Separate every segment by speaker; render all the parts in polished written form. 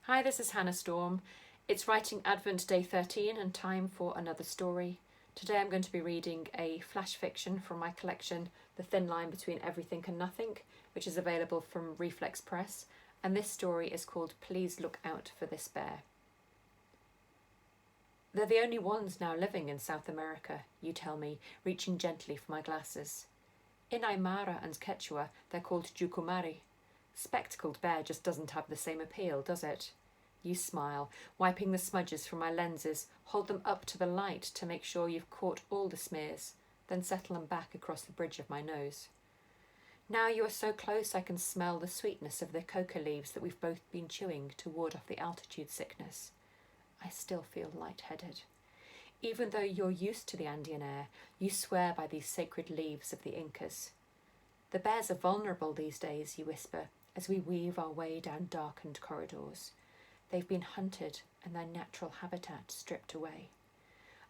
Speaker 1: Hi, this is Hannah Storm. It's Writing Advent Day 13 and time for another story. Today I'm going to be reading a flash fiction from my collection, The Thin Line Between Everything and Nothing, which is available from Reflex Press, and this story is called Please Look Out for This Bear. They're the only ones now living in South America, you tell me, reaching gently for my glasses. In Aymara and Quechua, they're called Jucumari. Spectacled bear just doesn't have the same appeal, does it? You smile, wiping the smudges from my lenses, hold them up to the light to make sure you've caught all the smears, then settle them back across the bridge of my nose. Now you are so close I can smell the sweetness of the coca leaves that we've both been chewing to ward off the altitude sickness. I still feel lightheaded. Even though you're used to the Andean air, you swear by these sacred leaves of the Incas. The bears are vulnerable these days, you whisper, as we weave our way down darkened corridors. They've been hunted and their natural habitat stripped away.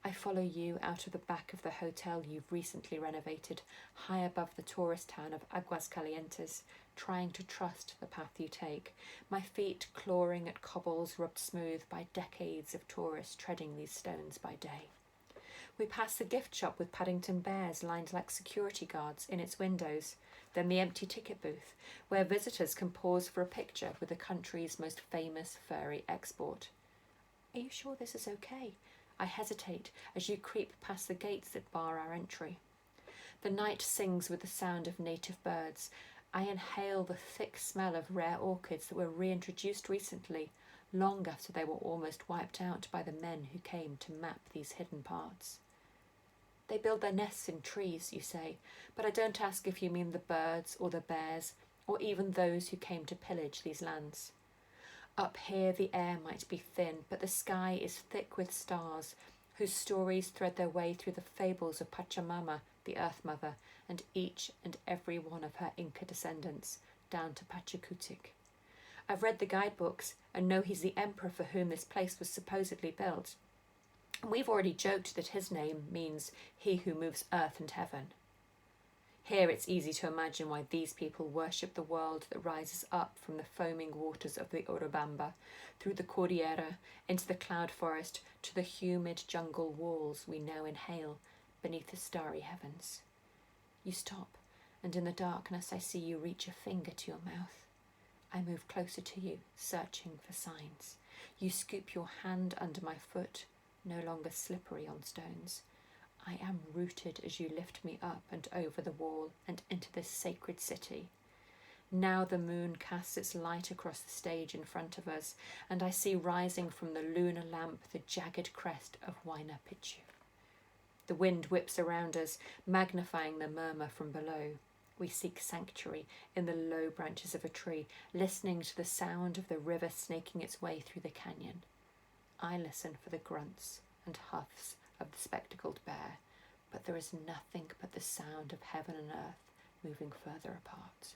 Speaker 1: I follow you out of the back of the hotel you've recently renovated, high above the tourist town of Aguascalientes, trying to trust the path you take, my feet clawing at cobbles rubbed smooth by decades of tourists treading these stones by day. We pass the gift shop with Paddington bears lined like security guards in its windows, then the empty ticket booth, where visitors can pause for a picture with the country's most famous furry export. Are you sure this is okay? I hesitate as you creep past the gates that bar our entry. The night sings with the sound of native birds. I inhale the thick smell of rare orchids that were reintroduced recently, long after they were almost wiped out by the men who came to map these hidden parts. They build their nests in trees, you say, but I don't ask if you mean the birds or the bears, or even those who came to pillage these lands. Up here the air might be thin, but the sky is thick with stars, whose stories thread their way through the fables of Pachamama, the Earth Mother, and each and every one of her Inca descendants, down to Pachacutic. I've read the guidebooks and know he's the emperor for whom this place was supposedly built. We've already joked that his name means he who moves earth and heaven. Here it's easy to imagine why these people worship the world that rises up from the foaming waters of the Urubamba, through the Cordillera, into the cloud forest, to the humid jungle walls we now inhale beneath the starry heavens. You stop, and in the darkness I see you reach a finger to your mouth. I move closer to you, searching for signs. You scoop your hand under my foot, no longer slippery on stones. I am rooted as you lift me up and over the wall and into this sacred city. Now the moon casts its light across the stage in front of us, and I see rising from the lunar lamp the jagged crest of Huayna Picchu. The wind whips around us, magnifying the murmur from below. We seek sanctuary in the low branches of a tree, listening to the sound of the river snaking its way through the canyon. I listen for the grunts and huffs of the spectacled bear, but there is nothing but the sound of heaven and earth moving further apart.